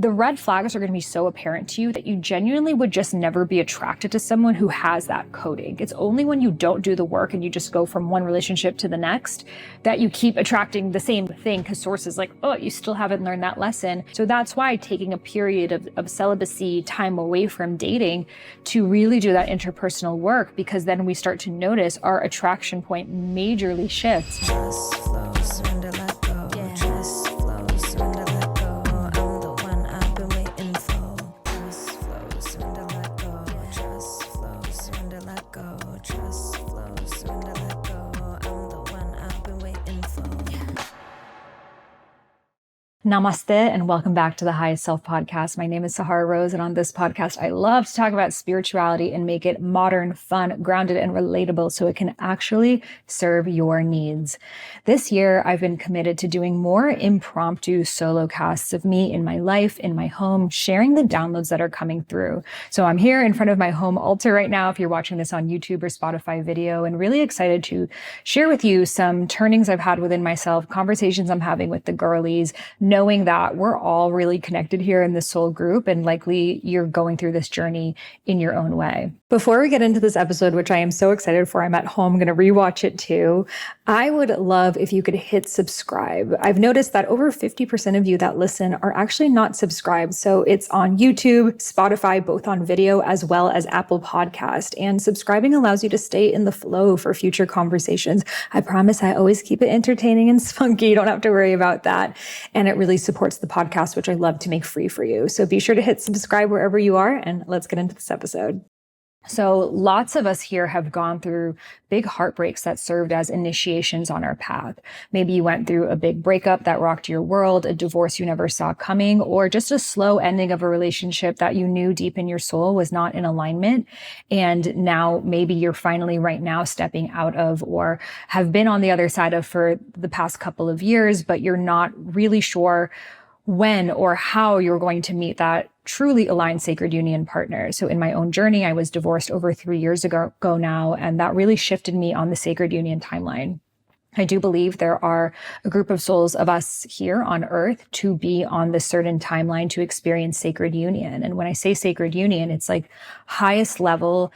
the red flags are going to be so apparent to you that you genuinely would just never be attracted to someone who has that coding. It's only when you don't do the work and you just go from one relationship to the next that you keep attracting the same thing, because Source is like, oh, you still haven't learned that lesson. So that's why taking a period of celibacy, time away from dating, to really do that interpersonal work, because then we start to notice our attraction point majorly shifts. Trust flows, surrender, let go. Yeah. Trust flows, surrender, let go. I'm the one I've been waiting for. Trust flows, surrender, let go. Yeah. Trust flows, surrender, let go. Trust flows, surrender, let go. I'm the one I've been waiting for. Yeah. Namaste and welcome back to the Highest Self Podcast. My name is Sahara Rose, and on this podcast, I love to talk about spirituality and make it modern, fun, grounded, and relatable so it can actually serve your needs. This year, I've been committed to doing more impromptu solo casts of me in my life, in my home, sharing the downloads that are coming through. So I'm here in front of my home altar right now, if you're watching this on YouTube or Spotify video, and really excited to share with you some turnings I've had within myself, conversations I'm having with the girlies, knowing that we're all really connected here in this soul group, and likely you're going through this journey in your own way. Before we get into this episode, which I am so excited for, I'm at home, going to rewatch it too. I would love if you could hit subscribe. I've noticed that over 50% of you that listen are actually not subscribed. So it's on YouTube, Spotify, both on video, as well as Apple Podcast. And subscribing allows you to stay in the flow for future conversations. I promise I always keep it entertaining and spunky. You don't have to worry about that. And it really supports the podcast, which I love to make free for you. So be sure to hit subscribe wherever you are, and let's get into this episode. So lots of us here have gone through big heartbreaks that served as initiations on our path. Maybe you went through a big breakup that rocked your world, a divorce you never saw coming, or just a slow ending of a relationship that you knew deep in your soul was not in alignment. And now maybe you're finally right now stepping out of, or have been on the other side of for the past couple of years, but you're not really sure when or how you're going to meet that truly aligned sacred union partner. So in my own journey, I was divorced over 3 years ago now, and that really shifted me on the sacred union timeline. I do believe there are a group of souls of us here on earth to be on this certain timeline to experience sacred union. And when I say sacred union, it's like highest level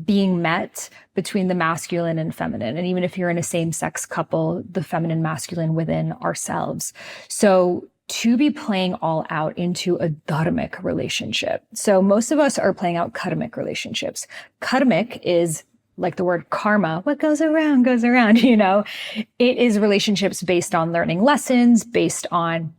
being met between the masculine and feminine. And even if you're in a same-sex couple, the feminine, masculine within ourselves. So to be playing all out into a Dharmic relationship. So most of us are playing out Karmic relationships. Karmic is like the word karma. What goes around, you know? It is relationships based on learning lessons, based on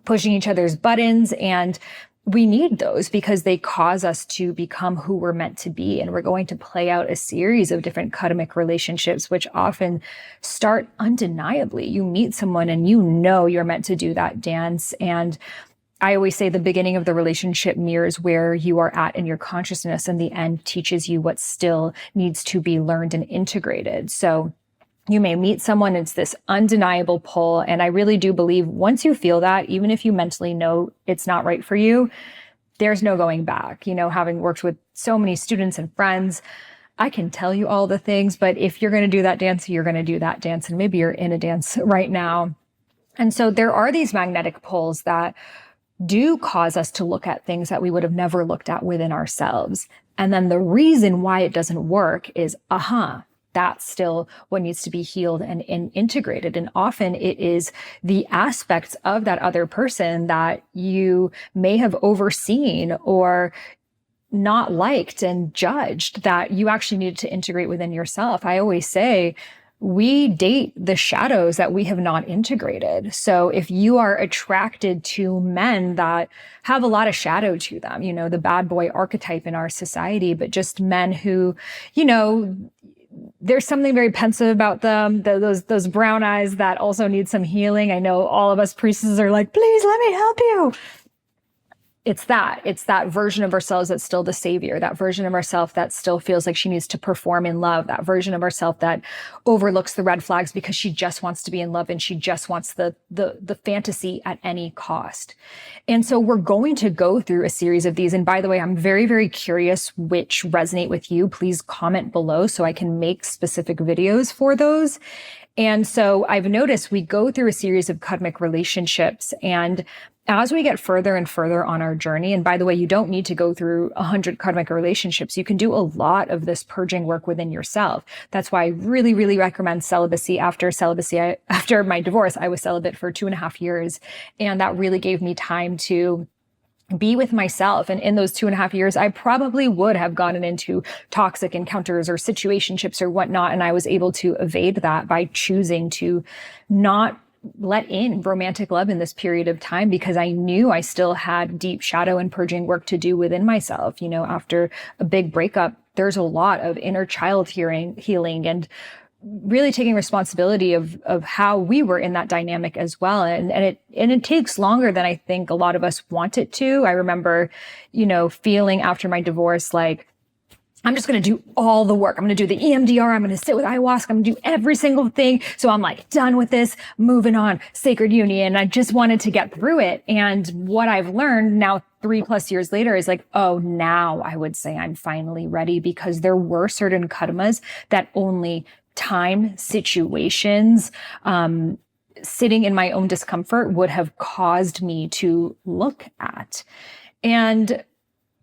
pushing each other's buttons, and we need those because they cause us to become who we're meant to be. And we're going to play out a series of different karmic relationships, which often start undeniably. You meet someone and you know you're meant to do that dance. And I always say the beginning of the relationship mirrors where you are at in your consciousness, and the end teaches you what still needs to be learned and integrated. So you may meet someone, it's this undeniable pull. And I really do believe once you feel that, even if you mentally know it's not right for you, there's no going back. You know, having worked with so many students and friends, I can tell you all the things, but if you're going to do that dance, you're going to do that dance. And maybe you're in a dance right now. And so there are these magnetic pulls that do cause us to look at things that we would have never looked at within ourselves. And then the reason why it doesn't work is, that's still what needs to be healed and integrated. And often it is the aspects of that other person that you may have overseen or not liked and judged that you actually needed to integrate within yourself. I always say, we date the shadows that we have not integrated. So if you are attracted to men that have a lot of shadow to them, you know, the bad boy archetype in our society, but just men who, you know, there's something very pensive about them, those brown eyes that also need some healing. I know all of us priestesses are like, please let me help you. It's that version of ourselves that's still the savior, that version of ourselves that still feels like she needs to perform in love, that version of ourselves that overlooks the red flags because she just wants to be in love and she just wants the fantasy at any cost. And so we're going to go through a series of these. And by the way, I'm very, very curious which resonate with you. Please comment below so I can make specific videos for those. And so I've noticed we go through a series of karmic relationships, and as we get further and further on our journey, and by the way, you don't need to go through 100 karmic relationships. You can do a lot of this purging work within yourself. That's why I really, really recommend celibacy. After my divorce, I was celibate for 2.5 years. And that really gave me time to be with myself. And in those 2.5 years, I probably would have gotten into toxic encounters or situationships or whatnot. And I was able to evade that by choosing to not let in romantic love in this period of time, because I knew I still had deep shadow and purging work to do within myself. You know, after a big breakup, there's a lot of inner child healing and really taking responsibility of how we were in that dynamic as well. And it takes longer than I think a lot of us want it to. I remember, you know, feeling after my divorce, like, I'm just going to do all the work. I'm going to do the EMDR. I'm going to sit with ayahuasca. I'm going to do every single thing. So I'm like done with this, moving on, sacred union. I just wanted to get through it. And what I've learned now 3+ years later is like, oh, now I would say I'm finally ready, because there were certain karmas that only time, situations, sitting in my own discomfort would have caused me to look at. And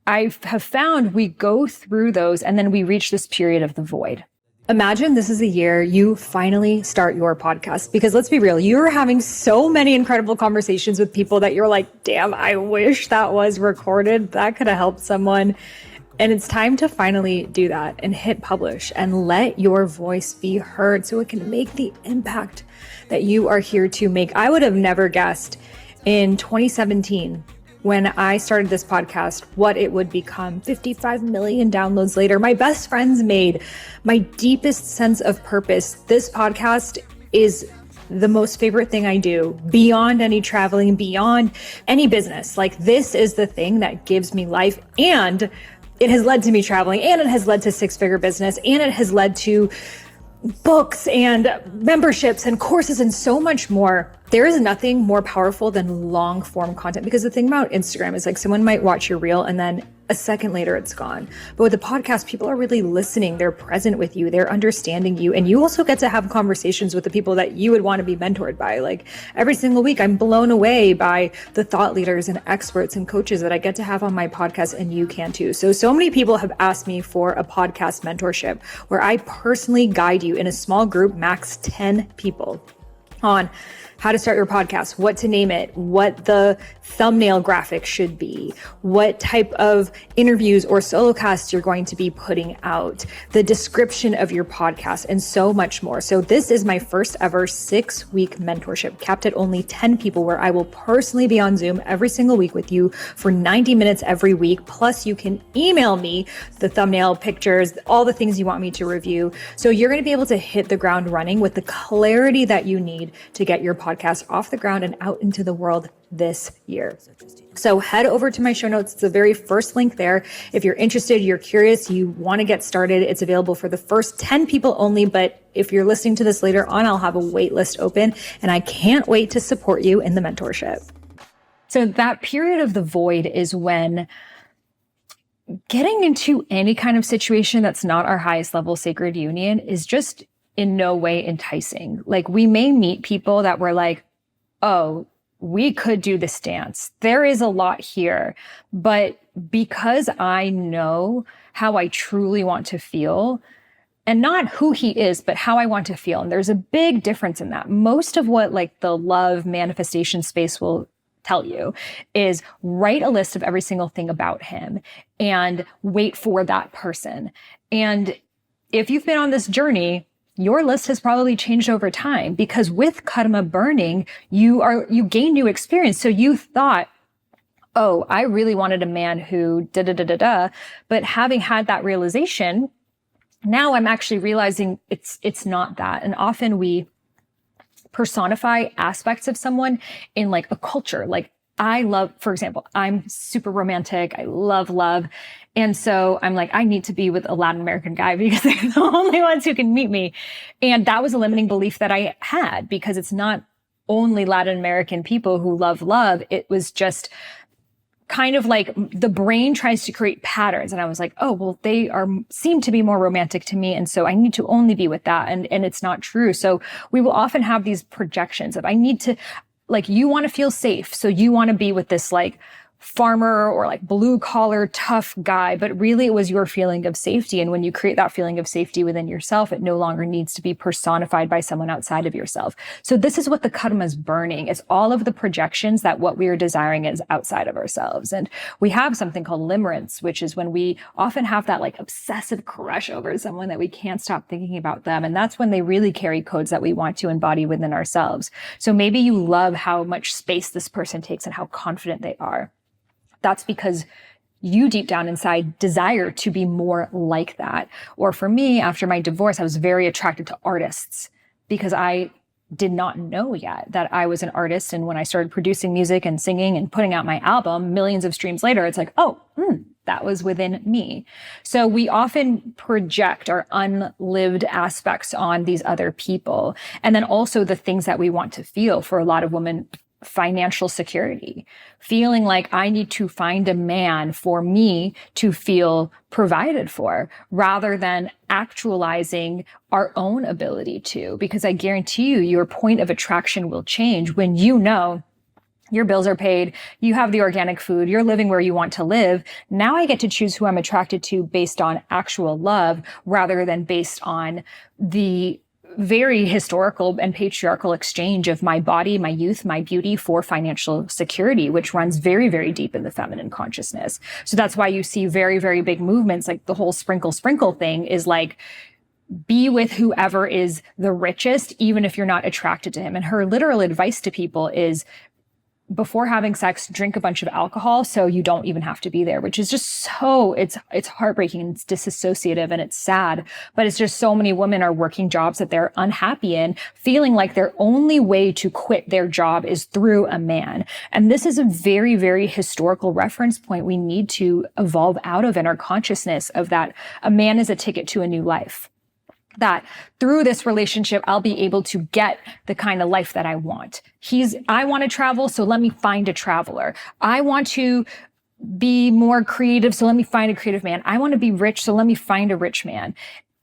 I have found we go through those and then we reach this period of the void. Imagine this is the year you finally start your podcast, because let's be real, you're having so many incredible conversations with people that you're like, damn, I wish that was recorded. That could have helped someone. And it's time to finally do that and hit publish and let your voice be heard so it can make the impact that you are here to make. I would have never guessed in 2017, when I started this podcast, what it would become. 55 million downloads later, my best friends made my deepest sense of purpose. This podcast is the most favorite thing I do, beyond any traveling, beyond any business. Like, this is the thing that gives me life, and it has led to me traveling, and it has led to 6-figure business, and it has led to books and memberships and courses and so much more. There is nothing more powerful than long form content, because the thing about Instagram is like, someone might watch your reel and then a second later it's gone. But with the podcast, people are really listening. They're present with you. They're understanding you. And you also get to have conversations with the people that you would want to be mentored by. Like, every single week, I'm blown away by the thought leaders and experts and coaches that I get to have on my podcast, and you can too. So many people have asked me for a podcast mentorship where I personally guide you in a small group, max 10 people, on how to start your podcast, what to name it, what the thumbnail graphic should be, what type of interviews or solo casts you're going to be putting out, the description of your podcast, and so much more. So this is my first ever 6-week mentorship, capped at only 10 people, where I will personally be on Zoom every single week with you for 90 minutes every week. Plus, you can email me the thumbnail pictures, all the things you want me to review. So you're going to be able to hit the ground running with the clarity that you need to get your podcast off the ground and out into the world this year. So head over to my show notes. It's the very first link there. If you're interested, you're curious, you want to get started, it's available for the first 10 people only. But if you're listening to this later on, I'll have a wait list open, and I can't wait to support you in the mentorship. So that period of the void is when getting into any kind of situation that's not our highest level sacred union is just in no way enticing. Like, we may meet people that we're like, oh, we could do this dance. There is a lot here. But because I know how I truly want to feel, and not who he is, but how I want to feel. And there's a big difference in that. Most of what like the love manifestation space will tell you is write a list of every single thing about him and wait for that person. And if you've been on this journey, your list has probably changed over time, because with karma burning, you gain new experience. So you thought, oh, I really wanted a man who da-da-da-da-da. But having had that realization, now I'm actually realizing it's not that. And often we personify aspects of someone in like a culture. Like, I love, for example, I'm super romantic. I love love. And so I'm like, I need to be with a Latin American guy because they're the only ones who can meet me. And that was a limiting belief that I had, because it's not only Latin American people who love love. It was just kind of like the brain tries to create patterns. And I was like, oh, well, seem to be more romantic to me. And so I need to only be with that. And it's not true. So we will often have these projections of, I need to, like, you want to feel safe. So you want to be with this like farmer or like blue collar tough guy, but really it was your feeling of safety. And when you create that feeling of safety within yourself, it no longer needs to be personified by someone outside of yourself. So this is what the karma is burning. It's all of the projections that what we are desiring is outside of ourselves. And we have something called limerence, which is when we often have that like obsessive crush over someone that we can't stop thinking about them. And that's when they really carry codes that we want to embody within ourselves. So maybe you love how much space this person takes and how confident they are. That's because you deep down inside desire to be more like that. Or for me, after my divorce, I was very attracted to artists because I did not know yet that I was an artist. And when I started producing music and singing and putting out my album, millions of streams later, it's like, oh, that was within me. So we often project our unlived aspects on these other people. And then also the things that we want to feel. For a lot of women, financial security, feeling like I need to find a man for me to feel provided for, rather than actualizing our own ability to, because I guarantee you, your point of attraction will change when you know your bills are paid, you have the organic food, you're living where you want to live. Now I get to choose who I'm attracted to based on actual love, rather than based on the very historical and patriarchal exchange of my body, my youth, my beauty for financial security, which runs very, very deep in the feminine consciousness. So that's why you see very, very big movements, like the whole sprinkle thing is like, be with whoever is the richest, even if you're not attracted to him. And her literal advice to people is, before having sex, drink a bunch of alcohol so you don't even have to be there, which is just so, it's heartbreaking and it's disassociative and it's sad. But it's just so many women are working jobs that they're unhappy in, feeling like their only way to quit their job is through a man. And this is a very, very historical reference point we need to evolve out of in our consciousness, of that a man is a ticket to a new life. That through this relationship, I'll be able to get the kind of life that I want. I want to travel, so let me find a traveler. I want to be more creative, so let me find a creative man. I want to be rich, so let me find a rich man.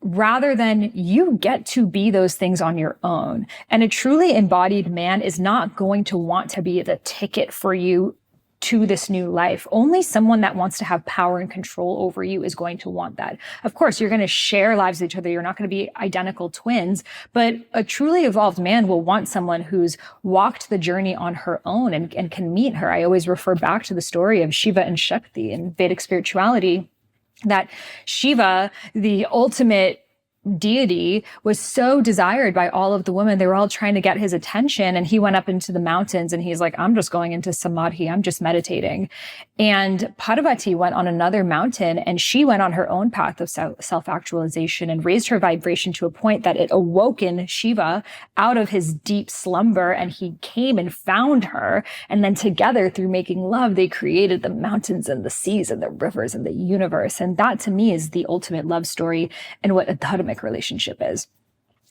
Rather than you get to be those things on your own. And a truly embodied man is not going to want to be the ticket for you to this new life. Only someone that wants to have power and control over you is going to want that. Of course, you're going to share lives with each other. You're not going to be identical twins, but a truly evolved man will want someone who's walked the journey on her own and can meet her. I always refer back to the story of Shiva and Shakti in Vedic spirituality, that Shiva, the ultimate deity, was so desired by all of the women. They were all trying to get his attention, and he went up into the mountains and he's like, I'm just going into samadhi. I'm just meditating. And Parvati went on another mountain, and she went on her own path of self-actualization and raised her vibration to a point that it awoken Shiva out of his deep slumber, and he came and found her. And then together, through making love, they created the mountains and the seas and the rivers and the universe. And that to me is the ultimate love story and what a Dharmic relationship is.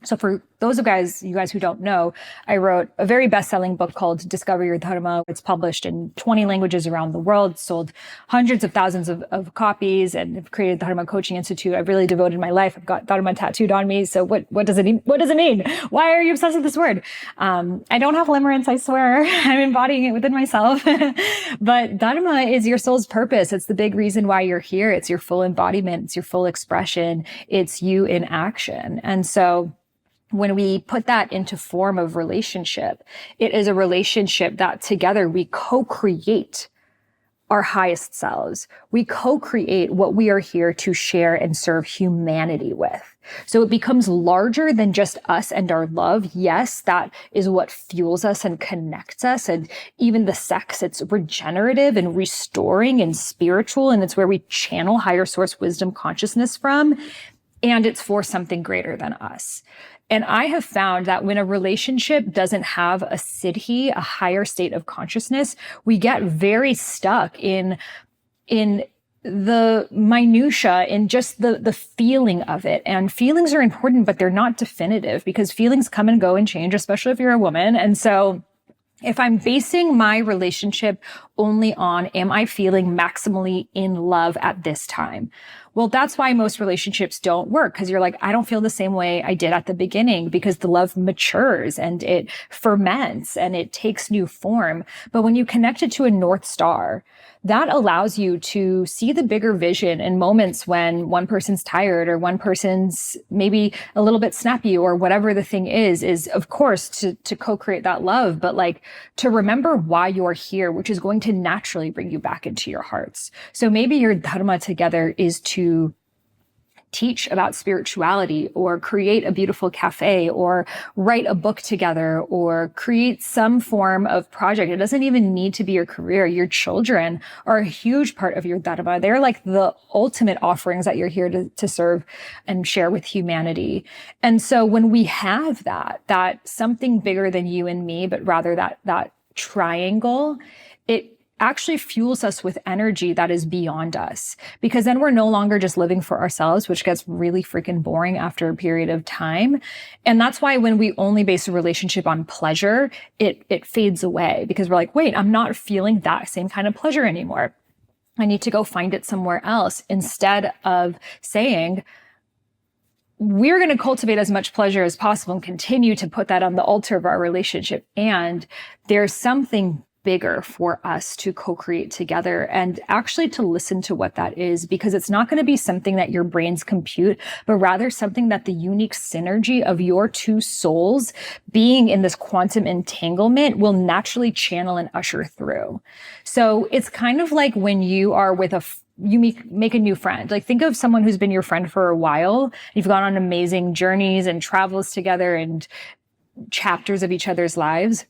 So for those of you guys who don't know, I wrote a very best-selling book called Discover Your Dharma. It's published in 20 languages around the world, sold hundreds of thousands of copies, and have created the Dharma Coaching Institute. I've really devoted my life. I've got Dharma tattooed on me. So what does it mean? What does it mean? Why are you obsessed with this word? I don't have limerence, I swear. I'm embodying it within myself. But Dharma is your soul's purpose. It's the big reason why you're here. It's your full embodiment. It's your full expression. It's you in action. And so when we put that into form of relationship, it is a relationship that together we co-create our highest selves. We co-create what we are here to share and serve humanity with. So it becomes larger than just us and our love. Yes, that is what fuels us and connects us. And even the sex, it's regenerative and restoring and spiritual. And it's where we channel higher source wisdom consciousness from. And it's for something greater than us. And I have found that when a relationship doesn't have a siddhi, a higher state of consciousness, we get very stuck in the minutia, in just the feeling of it. And feelings are important, but they're not definitive, because feelings come and go and change, especially if you're a woman. And so if I'm basing my relationship only on, am I feeling maximally in love at this time? Well, that's why most relationships don't work, because you're like, I don't feel the same way I did at the beginning, because the love matures and it ferments and it takes new form. But when you connect it to a North Star, that allows you to see the bigger vision in moments when one person's tired or one person's maybe a little bit snappy or whatever the thing is of course to co-create that love, but like to remember why you're here, which is going to naturally bring you back into your hearts. So maybe your dharma together is to teach about spirituality, or create a beautiful cafe, or write a book together, or create some form of project. It doesn't even need to be your career. Your children are a huge part of your dharma. They're like the ultimate offerings that you're here to serve and share with humanity. And so when we have that something bigger than you and me, but rather that triangle, it actually fuels us with energy that is beyond us, because then we're no longer just living for ourselves, which gets really freaking boring after a period of time. And that's why when we only base a relationship on pleasure, it fades away, because we're like, wait, I'm not feeling that same kind of pleasure anymore. I need to go find it somewhere else, instead of saying, we're going to cultivate as much pleasure as possible and continue to put that on the altar of our relationship. And there's something bigger for us to co-create together, and actually to listen to what that is, because it's not going to be something that your brains compute, but rather something that the unique synergy of your two souls being in this quantum entanglement will naturally channel and usher through. So it's kind of like when you are with you make a new friend. Like, think of someone who's been your friend for a while. You've gone on amazing journeys and travels together and chapters of each other's lives.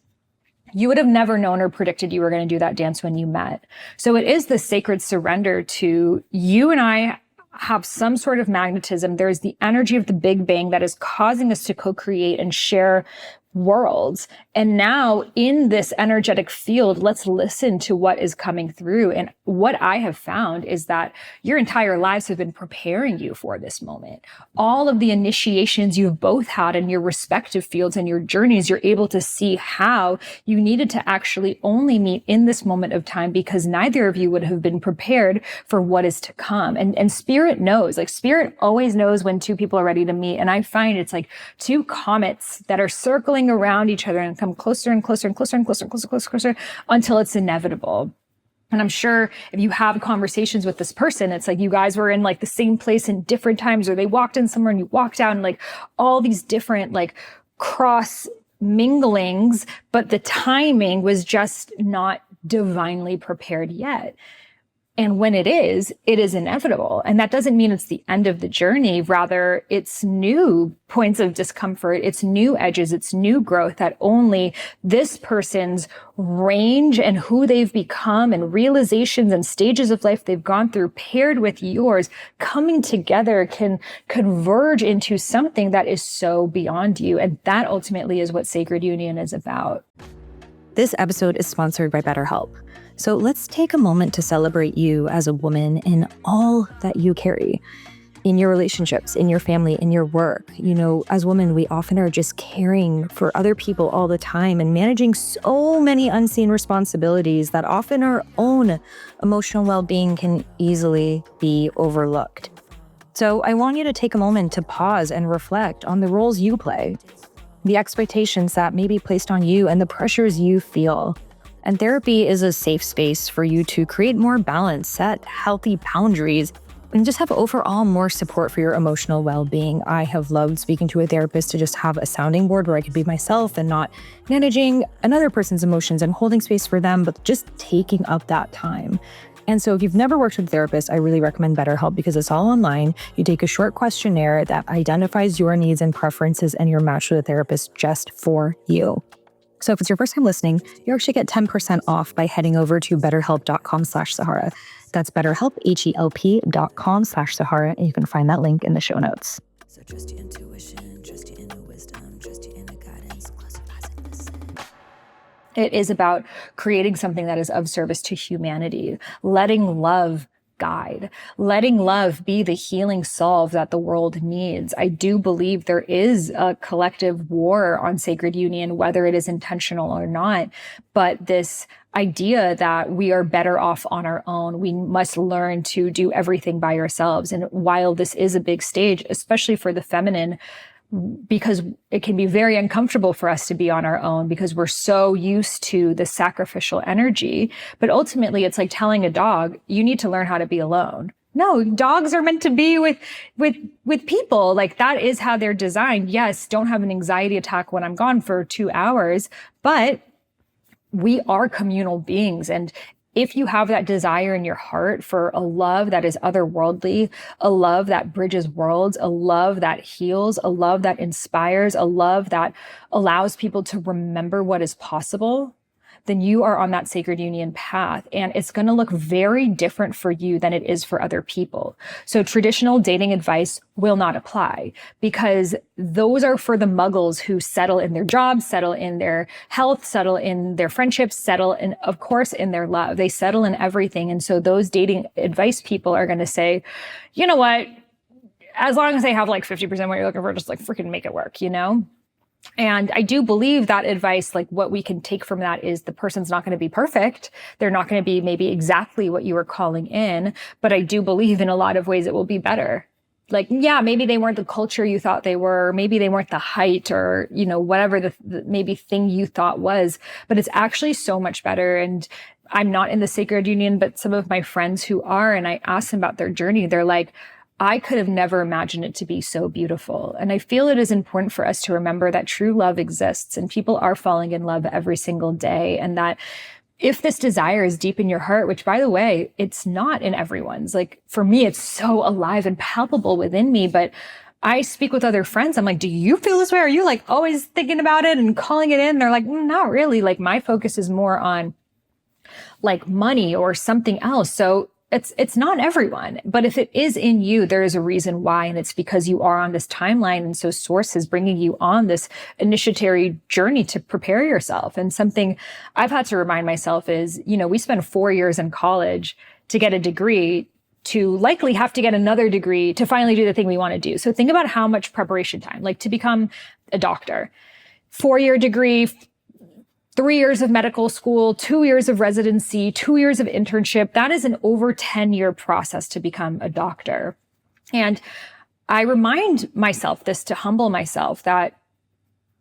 You would have never known or predicted you were going to do that dance when you met. So it is the sacred surrender to, you and I have some sort of magnetism. There's the energy of the Big Bang that is causing us to co-create and share worlds. And now in this energetic field, let's listen to what is coming through. And what I have found is that your entire lives have been preparing you for this moment. All of the initiations you've both had in your respective fields and your journeys, you're able to see how you needed to actually only meet in this moment of time, because neither of you would have been prepared for what is to come. And spirit knows, like, spirit always knows when two people are ready to meet. And I find it's like two comets that are circling around each other and come closer and closer and closer and closer and closer, closer, closer until it's inevitable. And I'm sure if you have conversations with this person, it's like you guys were in like the same place in different times, or they walked in somewhere and you walked out, and like all these different like cross minglings, but the timing was just not divinely prepared yet. And when it is inevitable. And that doesn't mean it's the end of the journey. Rather, it's new points of discomfort, it's new edges, it's new growth that only this person's range and who they've become and realizations and stages of life they've gone through, paired with yours, coming together can converge into something that is so beyond you. And that ultimately is what sacred union is about. This episode is sponsored by BetterHelp. So let's take a moment to celebrate you as a woman in all that you carry. In your relationships, in your family, in your work. You know, as women, we often are just caring for other people all the time and managing so many unseen responsibilities that often our own emotional well-being can easily be overlooked. So I want you to take a moment to pause and reflect on the roles you play, the expectations that may be placed on you, and the pressures you feel. And therapy is a safe space for you to create more balance, set healthy boundaries, and just have overall more support for your emotional well-being. I have loved speaking to a therapist to just have a sounding board where I could be myself and not managing another person's emotions and holding space for them, but just taking up that time. And so if you've never worked with a therapist, I really recommend BetterHelp, because it's all online. You take a short questionnaire that identifies your needs and preferences, and you're matched with a therapist just for you. So if it's your first time listening, you actually get 10% off by heading over to betterhelp.com/Sahara. That's BetterHelp, HELP.com/Sahara, and you can find that link in the show notes. So trust your intuition, trust your inner wisdom, trust your inner guidance. Close your eyes and listen. It is about creating something that is of service to humanity, letting love guide, letting love be the healing solve that the world needs. I do believe there is a collective war on sacred union, whether it is intentional or not. But this idea that we are better off on our own, we must learn to do everything by ourselves. And while this is a big stage, especially for the feminine, because it can be very uncomfortable for us to be on our own because we're so used to the sacrificial energy. But ultimately, it's like telling a dog, you need to learn how to be alone. No, dogs are meant to be with people. Like, that is how they're designed. Yes, don't have an anxiety attack when I'm gone for 2 hours, but we are communal beings. And if you have that desire in your heart for a love that is otherworldly, a love that bridges worlds, a love that heals, a love that inspires, a love that allows people to remember what is possible, then you are on that sacred union path. And it's going to look very different for you than it is for other people. So traditional dating advice will not apply, because those are for the muggles who settle in their jobs, settle in their health, settle in their friendships, settle in, of course, in their love. They settle in everything. And so those dating advice people are going to say, you know what, as long as they have like 50% what you're looking for, just like freaking make it work, you know? And I do believe that advice, like what we can take from that is the person's not going to be perfect. They're not going to be maybe exactly what you were calling in, but I do believe in a lot of ways it will be better. Like, yeah, maybe they weren't the culture you thought they were, maybe they weren't the height or, you know, whatever the maybe thing you thought was, but it's actually so much better. And I'm not in the sacred union, but some of my friends who are, and I asked them about their journey, they're like, I could have never imagined it to be so beautiful. And I feel it is important for us to remember that true love exists and people are falling in love every single day. And that if this desire is deep in your heart, which by the way, it's not in everyone's, like for me, it's so alive and palpable within me, but I speak with other friends. I'm like, do you feel this way? Are you like always thinking about it and calling it in? They're like, not really. Like my focus is more on like money or something else. So it's not everyone, but if it is in you, there is a reason why. And it's because you are on this timeline. And so source is bringing you on this initiatory journey to prepare yourself. And something I've had to remind myself is, you know, we spend 4 years in college to get a degree, to likely have to get another degree to finally do the thing we want to do. So think about how much preparation time, like to become a doctor, 4-year degree, 3 years of medical school, 2 years of residency, 2 years of internship. That is an over 10-year process to become a doctor. And I remind myself this to humble myself that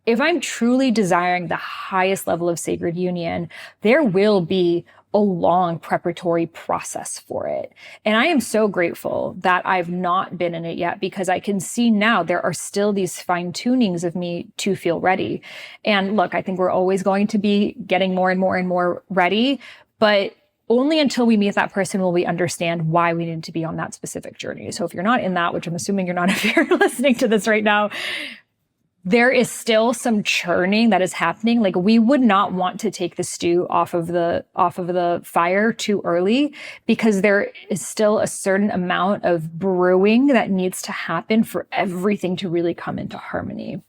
if I'm truly desiring the highest level of sacred union, there will be a long preparatory process for it. And I am so grateful that I've not been in it yet, because I can see now there are still these fine tunings of me to feel ready. And look, I think we're always going to be getting more and more and more ready, but only until we meet that person will we understand why we need to be on that specific journey. So if you're not in that, which I'm assuming you're not if you're listening to this right now, there is still some churning that is happening. Like we would not want to take the stew off of the fire too early, because there is still a certain amount of brewing that needs to happen for everything to really come into harmony.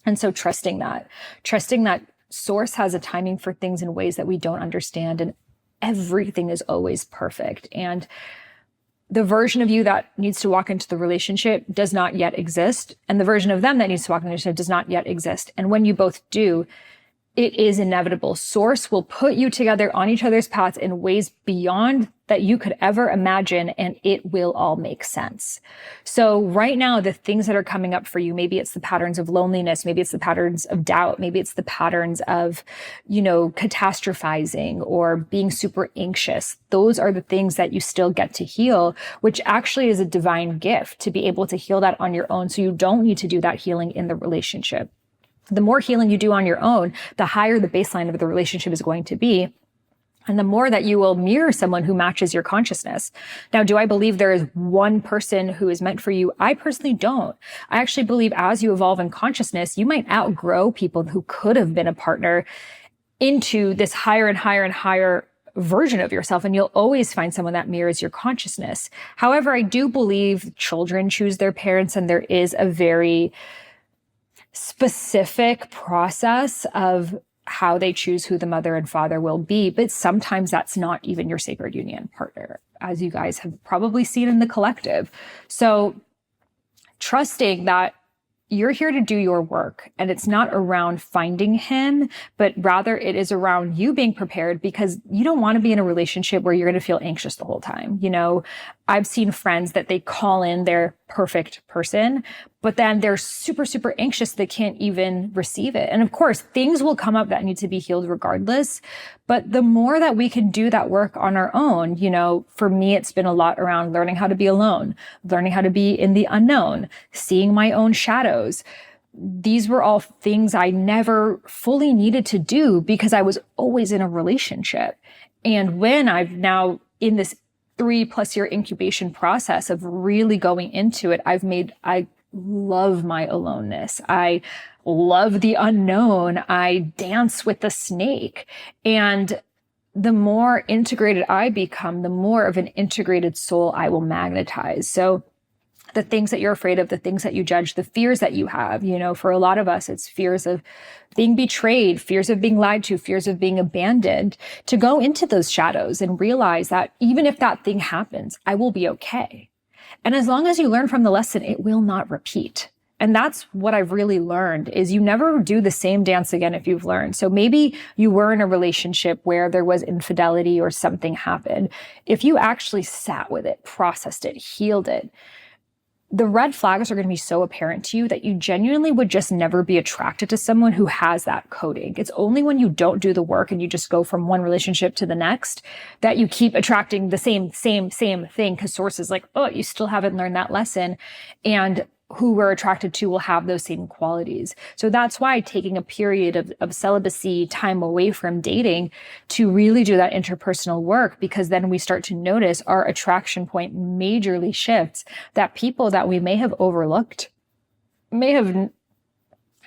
And so trusting that source has a timing for things in ways that we don't understand, and everything is always perfect. And the version of you that needs to walk into the relationship does not yet exist. And the version of them that needs to walk into the relationship does not yet exist. And when you both do, it is inevitable. Source will put you together on each other's paths in ways beyond that you could ever imagine, and it will all make sense. So right now, the things that are coming up for you, maybe it's the patterns of loneliness, maybe it's the patterns of doubt, maybe it's the patterns of, catastrophizing or being super anxious. Those are the things that you still get to heal, which actually is a divine gift to be able to heal that on your own. So you don't need to do that healing in the relationship. The more healing you do on your own, the higher the baseline of the relationship is going to be. And the more that you will mirror someone who matches your consciousness. Now, do I believe there is one person who is meant for you? I personally don't. I actually believe as you evolve in consciousness, you might outgrow people who could have been a partner into this higher and higher and higher version of yourself. And you'll always find someone that mirrors your consciousness. However, I do believe children choose their parents, and there is a very specific process of how they choose who the mother and father will be. But sometimes that's not even your sacred union partner, as you guys have probably seen in the collective. So trusting that you're here to do your work, and it's not around finding him, but rather it is around you being prepared, because you don't want to be in a relationship where you're going to feel anxious the whole time. You know, I've seen friends that they call in their perfect person, but then they're super, super anxious. They can't even receive it. And of course, things will come up that need to be healed regardless. But the more that we can do that work on our own, you know, for me, it's been a lot around learning how to be alone, learning how to be in the unknown, seeing my own shadows. These were all things I never fully needed to do because I was always in a relationship. And when I've now in this 3+ year incubation process of really going into it, I love my aloneness. I love the unknown. I dance with the snake. And the more integrated I become, the more of an integrated soul I will magnetize. So the things that you're afraid of, the things that you judge, the fears that you have, you know, for a lot of us, it's fears of being betrayed, fears of being lied to, fears of being abandoned, to go into those shadows and realize that even if that thing happens, I will be okay. And as long as you learn from the lesson, it will not repeat. And that's what I've really learned, is you never do the same dance again if you've learned. So maybe you were in a relationship where there was infidelity or something happened. If you actually sat with it, processed it, healed it, the red flags are going to be so apparent to you that you genuinely would just never be attracted to someone who has that coding. It's only when you don't do the work and you just go from one relationship to the next that you keep attracting the same thing, because source is like, oh, you still haven't learned that lesson. And who we're attracted to will have those same qualities. So that's why taking a period of celibacy, time away from dating, to really do that interpersonal work, because then we start to notice our attraction point majorly shifts, that people that we may have overlooked, may have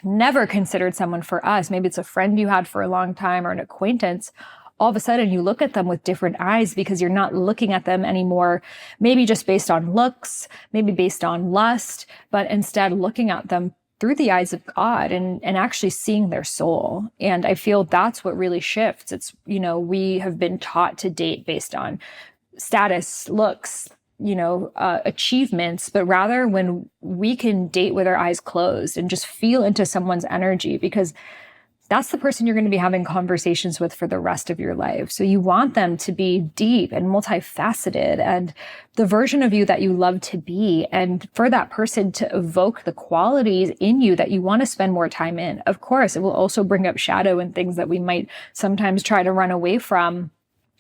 never considered someone for us. Maybe it's a friend you had for a long time or an acquaintance. All of a sudden you look at them with different eyes because you're not looking at them anymore, maybe just based on looks, maybe based on lust, but instead looking at them through the eyes of God and actually seeing their soul. And I feel that's what really shifts. It's, you know, we have been taught to date based on status, looks, you know, achievements, but rather when we can date with our eyes closed and just feel into someone's energy, because that's the person you're going to be having conversations with for the rest of your life. So you want them to be deep and multifaceted and the version of you that you love to be. And for that person to evoke the qualities in you that you want to spend more time in. Of course, it will also bring up shadow and things that we might sometimes try to run away from.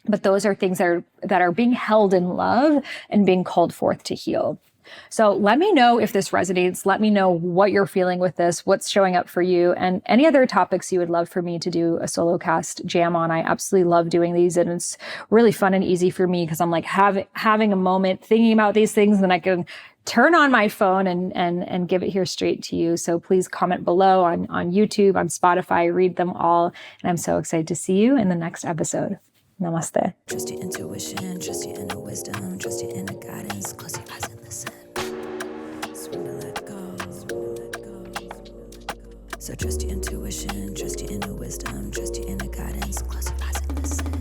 But those are things that are being held in love and being called forth to heal. So let me know if this resonates. Let me know what you're feeling with this, what's showing up for you, and any other topics you would love for me to do a solo cast jam on. I absolutely love doing these, and it's really fun and easy for me because I'm like having a moment thinking about these things, and then I can turn on my phone and give it here straight to you. So please comment below on YouTube, on Spotify, read them all. And I'm so excited to see you in the next episode. Namaste. Trust your intuition, trust your inner wisdom, trust your inner guidance. Close your eyes and listen. Surrender, let go. So trust your intuition, trust your inner wisdom, trust your inner guidance. Close your eyes and listen.